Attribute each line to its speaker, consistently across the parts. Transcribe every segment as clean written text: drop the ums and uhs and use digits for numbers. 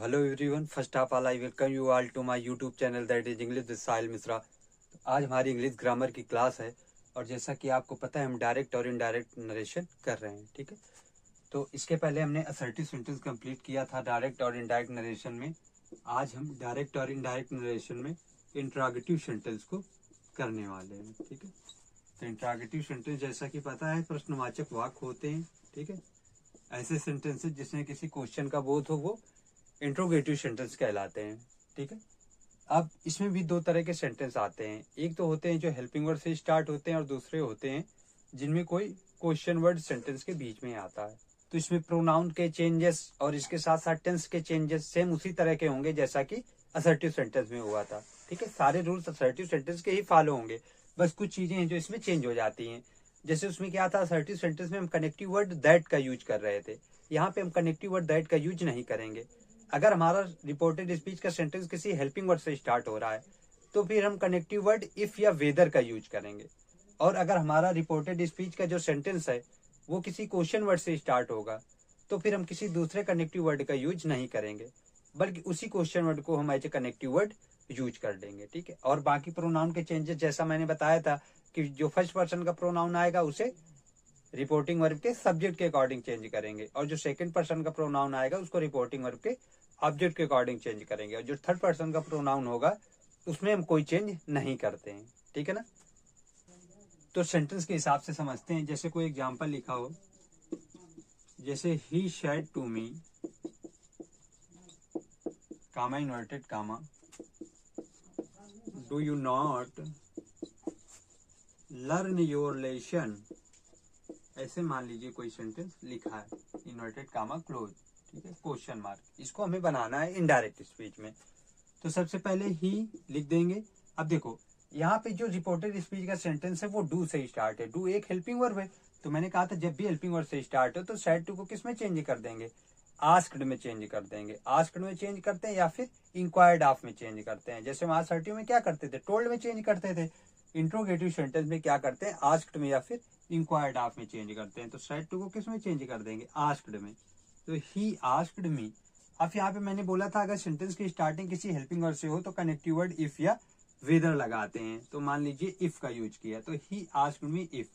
Speaker 1: Hello everyone, first of all I welcome you all to my YouTube channel that is English with Sahil Mishra. आज हमारी English grammar की class है और जैसा कि आपको पता है हम डायरेक्ट और इनडायरेक्ट नरेशन कर रहे हैं। ठीक है, तो इसके पहले हमने असर्टिव सेंटेंस कंप्लीट किया था डायरेक्ट और इनडायरेक्ट नरेशन में। आज हम डायरेक्ट और इनडायरेक्ट नरेशन में इंट्रोगेटिव सेंटेंस को करने वाले हैं। ठीक है, तो इंट्रोगेटिव सेंटेंस जैसा कि पता है प्रश्नवाचक वाक्य होते हैं। ठीक है, ऐसे सेंटेंसेस जिसमें किसी क्वेश्चन का बोध हो वो इंट्रोगेटिव सेंटेंस कहलाते हैं। ठीक है, अब इसमें भी दो तरह के सेंटेंस आते हैं। एक तो होते हैं जो हेल्पिंग वर्ड से स्टार्ट होते हैं और दूसरे होते हैं जिनमें कोई क्वेश्चन वर्ड सेंटेंस के बीच में आता है। तो इसमें प्रोनाउन के चेंजेस और इसके साथ साथ टेंस के चेंजेस सेम उसी तरह के होंगे जैसा कि असर्टिव सेंटेंस में हुआ था। ठीक है, सारे रूल्स असर्टिव सेंटेंस के ही फॉलो होंगे, बस कुछ चीजें हैं जो इसमें चेंज हो जाती हैं। जैसे उसमें क्या था, असर्टिव सेंटेंस में हम कनेक्टिव वर्ड दैट का यूज कर रहे थे, यहाँ पे हम कनेक्टिव वर्ड दैट का यूज नहीं करेंगे। अगर हमारा रिपोर्टेड स्पीच का सेंटेंस किसी हेल्पिंग वर्ड से स्टार्ट हो रहा है तो फिर हम कनेक्टिव वर्ड इफ या वेदर का यूज करेंगे। और अगर हमारा रिपोर्टेड स्पीच का जो सेंटेंस है वो किसी क्वेश्चन वर्ड से स्टार्ट होगा तो फिर हम किसी दूसरे कनेक्टिव वर्ड का यूज नहीं करेंगे, बल्कि उसी क्वेश्चन वर्ड को हम as a connective word use कर देंगे। ठीक है, और बाकी प्रोनाउन के चेंजेस जैसा मैंने बताया था कि जो फर्स्ट पर्सन का प्रोनाउन आएगा उसे रिपोर्टिंग वर्ब के सब्जेक्ट के अकॉर्डिंग चेंज करेंगे, और जो सेकंड पर्सन का प्रोनाउन आएगा उसको रिपोर्टिंग वर्ब के ऑब्जेक्ट के अकॉर्डिंग चेंज करेंगे, और जो थर्ड पर्सन का प्रोनाउन होगा उसमें हम कोई चेंज नहीं करते हैं। ठीक है ना, तो सेंटेंस के हिसाब से समझते हैं। जैसे कोई एग्जांपल लिखा हो, जैसे he said to me comma inverted comma do you not learn your lesson, ऐसे मान लीजिए कोई सेंटेंस लिखा है, इन्वर्टेड कामा क्लोज, ठीक है, क्वेश्चन मार्क। इसको हमें बनाना है इनडायरेक्ट स्पीच में। तो सबसे पहले ही लिख देंगे। अब देखो यहाँ पे जो रिपोर्टेड स्पीच का सेंटेंस है वो डू से स्टार्ट है। डू एक हेल्पिंग वर्ब है, तो मैंने कहा था जब भी हेल्पिंग वर्ब से स्टार्ट हो तो सैड टू को किस में चेंज कर देंगे, आस्क्ड में चेंज कर देंगे। आस्क्ड में चेंज करते हैं या फिर इंक्वायर्ड ऑफ में चेंज करते हैं। जैसे हम असर्टिव में क्या करते थे, टोल्ड में चेंज करते थे। इंट्रोगेटिव सेंटेंस में क्या करते हैं, आस्क्ड में या फिर इंक्वायर्ड ऑफ में चेंज करते हैं। तो सैड टू को किस में चेंज कर देंगे, आस्क्ड में। तो ही आस्क्ड मी। अब यहाँ पे मैंने बोला था अगर सेंटेंस की स्टार्टिंग किसी हेल्पिंग वर्ड से हो तो कनेक्टिव वर्ड इफ या वेदर लगाते हैं। तो मान लीजिए इफ का यूज किया तो ही आस्क्ड मी इफ।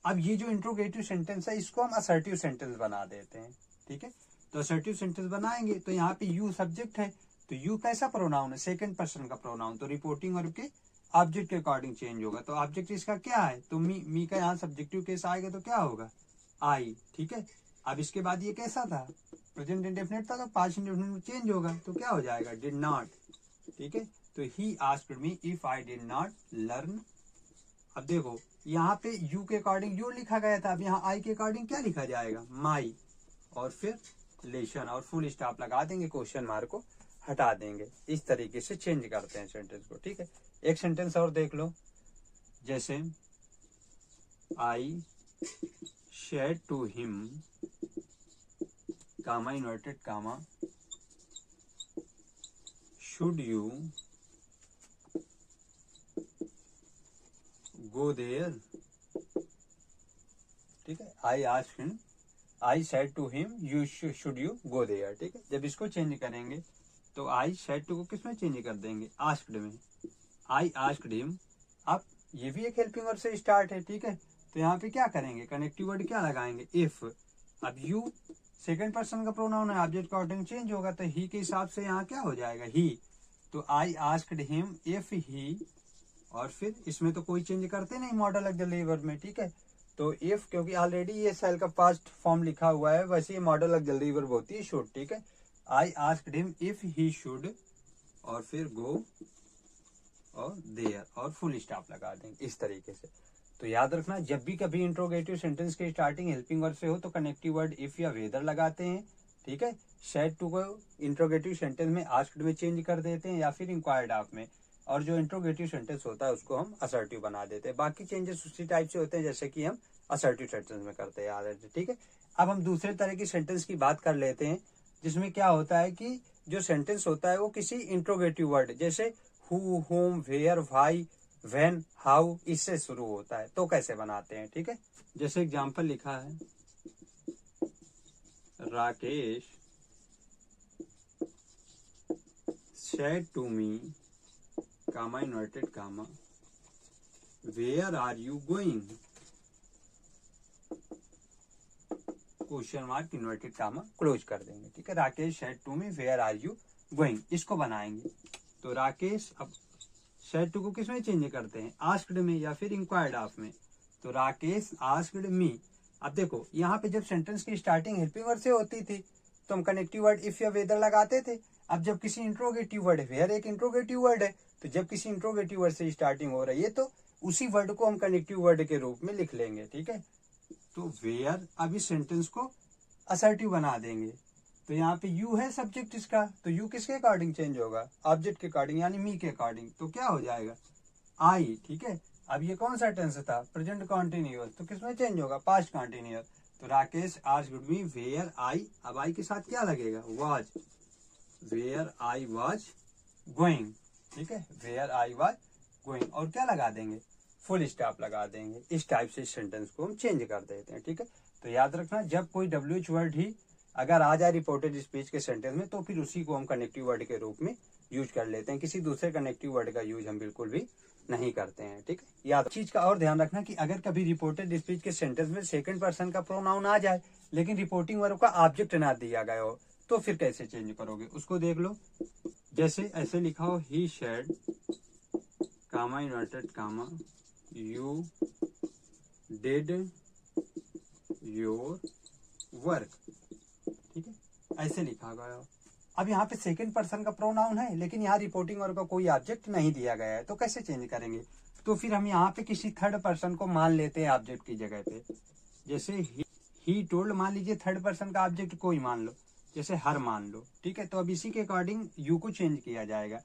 Speaker 1: अब ये जो इंट्रोगेटिव सेंटेंस है इसको हम असर्टिव सेंटेंस बना देते हैं। ठीक है, तो असर्टिव सेंटेंस बनाएंगे तो यहाँ पे यू सब्जेक्ट है, तो यू कैसा प्रोनाउन है, सेकंड पर्सन का प्रोनाउन, तो रिपोर्टिंग वर्ब के ऑब्जेक्ट के अकॉर्डिंग चेंज होगा। तो ऑब्जेक्ट इसका क्या है, तो मी का यहाँ सब्जेक्टिव केस आएगा तो क्या होगा, आई। ठीक है, अब इसके बाद ये कैसा था, प्रेजेंट इंडेफिनिट था, तो पास्ट इंडेफिनिट में चेंज होगा तो क्या हो जाएगा, डिड नॉट। ठीक है, तो he asked me if I did not learn. अब देखो यहाँ पे यू के अकॉर्डिंग यू लिखा गया था, अब यहाँ आई के अकॉर्डिंग क्या लिखा जाएगा, माई, और फिर लेशन और फुल स्टॉप लगा देंगे, क्वेश्चन मार्क को हटा देंगे। इस तरीके से चेंज करते हैं सेंटेंस को। ठीक है, एक सेंटेंस और देख लो, जैसे I said to him comma inverted comma should you go there. ठीक है, I asked him, I said to him you should you go there. ठीक है, जब इसको चेंज करेंगे तो आई सेड टू को किस में चेंज कर देंगे, आस्क्ड में। आई आस्क्ड हिम। अब ये भी एक हेल्पिंग वर्ड से स्टार्ट है। ठीक है, तो यहाँ पे क्या करेंगे, कनेक्टिव वर्ड क्या लगाएंगे, इफ। अब यू सेकंड पर्सन का प्रोनाउन है, ऑब्जेक्ट का ऑर्डर चेंज होगा तो ही के हिसाब से यहाँ क्या हो जाएगा, ही। तो आई आस्क्ड हिम इफ ही, और फिर इसमें तो कोई चेंज करते नहीं मॉडल ऑक्सिलरी वर्ब में। ठीक है, तो इफ क्योंकि ऑलरेडी ये सेल का पास्ट फॉर्म लिखा हुआ है, वैसे ये मॉडल ऑक्सिलरी वर्ब होती है शुड। ठीक है, I asked him if he should, और फिर गो और देयर और फुल स्टॉप लगा देंगे इस तरीके से। तो याद रखना जब भी कभी इंट्रोगेटिव सेंटेंस की स्टार्टिंग हेल्पिंग वर्ड से हो तो कनेक्टिव वर्ड इफ या वेदर लगाते हैं। ठीक है, शेड टू को इंट्रोगेटिव सेंटेंस में आस्क्ड में चेंज कर देते हैं या फिर इंक्वायर्ड ऑफ में, और जो इंट्रोगेटिव सेंटेंस होता है उसको हम असर्टिव बना देते हैं। बाकी चेंजेस उसी टाइप से होते हैं जैसे कि हम असर्टिव सेंटेंस में करते हैं, याद रखते। ठीक है, अब हम दूसरे तरह की सेंटेंस की बात कर लेते हैं जिसमें क्या होता है कि जो सेंटेंस होता है वो किसी इंट्रोगेटिव वर्ड जैसे who, whom, where, why, when, how इससे शुरू होता है, तो कैसे बनाते हैं। ठीक है, जैसे एग्जांपल लिखा है, Rakesh said to me, comma inverted comma, where are you going? Question mark inverted comma close कर देंगे, ठीक है। Rakesh said to me, where are you going, इसको बनाएंगे। तो राकेश, अब said to को किस में चेंज करते हैं, आस्क्ड में या फिर इंक्वायर्ड ऑफ में। तो राकेश आस्क्ड मी। अब देखो यहाँ पे जब सेंटेंस की स्टार्टिंग हेल्पिंग वर्ड से होती थी तो हम कनेक्टिव वर्ड इफ या वेदर लगाते थे। अब जब किसी इंट्रोगेटिव वर्ड है, वेयर एक इंट्रोगेटिव वर्ड है, तो जब किसी इंट्रोगेटिव वर्ड से स्टार्टिंग हो रही है तो उसी वर्ड को हम कनेक्टिव वर्ड के रूप में लिख लेंगे, ठीक है। तो वेयर, अब इस सेंटेंस को असर्टिव बना देंगे। तो यहाँ पे यू है सब्जेक्ट इसका, तो यू किसके अकॉर्डिंग चेंज होगा, ऑब्जेक्ट के अकॉर्डिंग, यानी मी के अकॉर्डिंग। तो क्या हो जाएगा, आई, ठीक है। अब ये कौन सा टेंस था, प्रेजेंट कॉन्टिन्यूअस, तो किसमें चेंज होगा, पास्ट कॉन्टिन्यूअस। तो Rakesh asked me where I, अब आई के साथ क्या लगेगा, was, where I was going, ठीक है, वेयर आई वाज गोइंग। और क्या लगा देंगे, फुल स्टॉप लगा देंगे। इस टाइप से सेंटेंस को हम चेंज कर देते हैं, ठीक है। तो याद रखना, जब कोई WH वर्ड ही अगर आ जाए रिपोर्टेड स्पीच के सेंटेंस में तो फिर उसी को हम कनेक्टिव वर्ड के रूप में यूज कर लेते हैं। किसी दूसरे कनेक्टिव वर्ड का यूज हम बिल्कुल भी नहीं करते हैं, ठीक है। याद चीज का और ध्यान रखना कि अगर कभी रिपोर्टेड स्पीच के सेंटेंस में सेकंड पर्सन का प्रोनाउन आ जाए लेकिन रिपोर्टिंग वर्ब का ऑब्जेक्ट ना दिया गया हो तो फिर कैसे चेंज करोगे, उसको देख लो। जैसे ऐसे लिखा हो, he said comma inverted comma you did your work, ठीक है, ऐसे लिखा गया हो। अब यहाँ पे सेकंड पर्सन का प्रोनाउन है लेकिन यहाँ रिपोर्टिंग वर्ब का कोई ऑब्जेक्ट नहीं दिया गया है, तो कैसे चेंज करेंगे। तो फिर हम यहाँ पे किसी थर्ड पर्सन को मान लेते हैं ऑब्जेक्ट की जगह पे। जैसे ही टोल्ड मान लीजिए, थर्ड पर्सन का ऑब्जेक्ट कोई मान लो, जैसे हर मान लो, ठीक है। तो अब इसी के अकॉर्डिंग यू को चेंज किया जाएगा।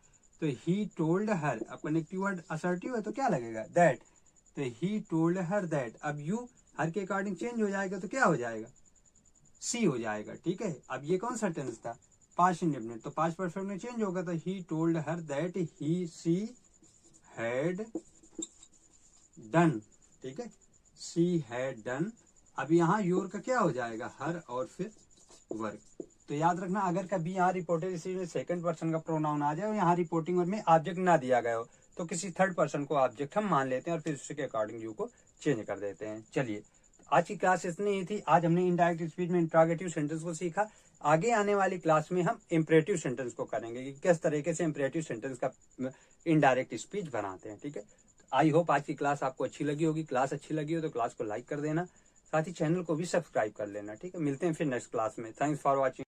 Speaker 1: तो ही टोल्ड हर, अब कनेक्टिव वर्ड असर्टिव है तो क्या लगेगा, दैट। तो ही टोल्ड हर दैट, अब यू हर के अकॉर्डिंग चेंज हो जाएगा तो क्या हो जाएगा, सी हो जाएगा, ठीक है। अब ये कौन सा टेंस था, पास्ट इंडेफिनिट, तो पास्ट परफेक्ट में चेंज होगा। तो he told her that he she had done, ठीक है, सी हैड डन। अब यहाँ योर का क्या हो जाएगा, हर और फिर वर्क। तो याद रखना, अगर कभी यहाँ रिपोर्टेड स्पीच में सेकंड पर्सन का प्रोनाउन आ जाए और यहाँ रिपोर्टिंग वर्ड में ऑब्जेक्ट ना दिया गया हो तो किसी थर्ड पर्सन को ऑब्जेक्ट हम मान लेते हैं और फिर उसके अकॉर्डिंग यू को चेंज कर देते हैं। चलिए, आज की क्लास इतनी ही थी। आज हमने इनडायरेक्ट स्पीच में इंट्रोगेटिव सेंटेंस को सीखा। आगे आने वाली क्लास में हम इंपरेटिव सेंटेंस को करेंगे कि किस तरीके से इंपरेटिव सेंटेंस का इनडायरेक्ट स्पीच बनाते हैं, ठीक है। आई होप आज की क्लास आपको अच्छी लगी होगी। क्लास अच्छी लगी हो तो क्लास को लाइक कर देना, साथ ही चैनल को भी सब्सक्राइब कर लेना, ठीक है। मिलते हैं फिर नेक्स्ट क्लास में। Thanks for watching.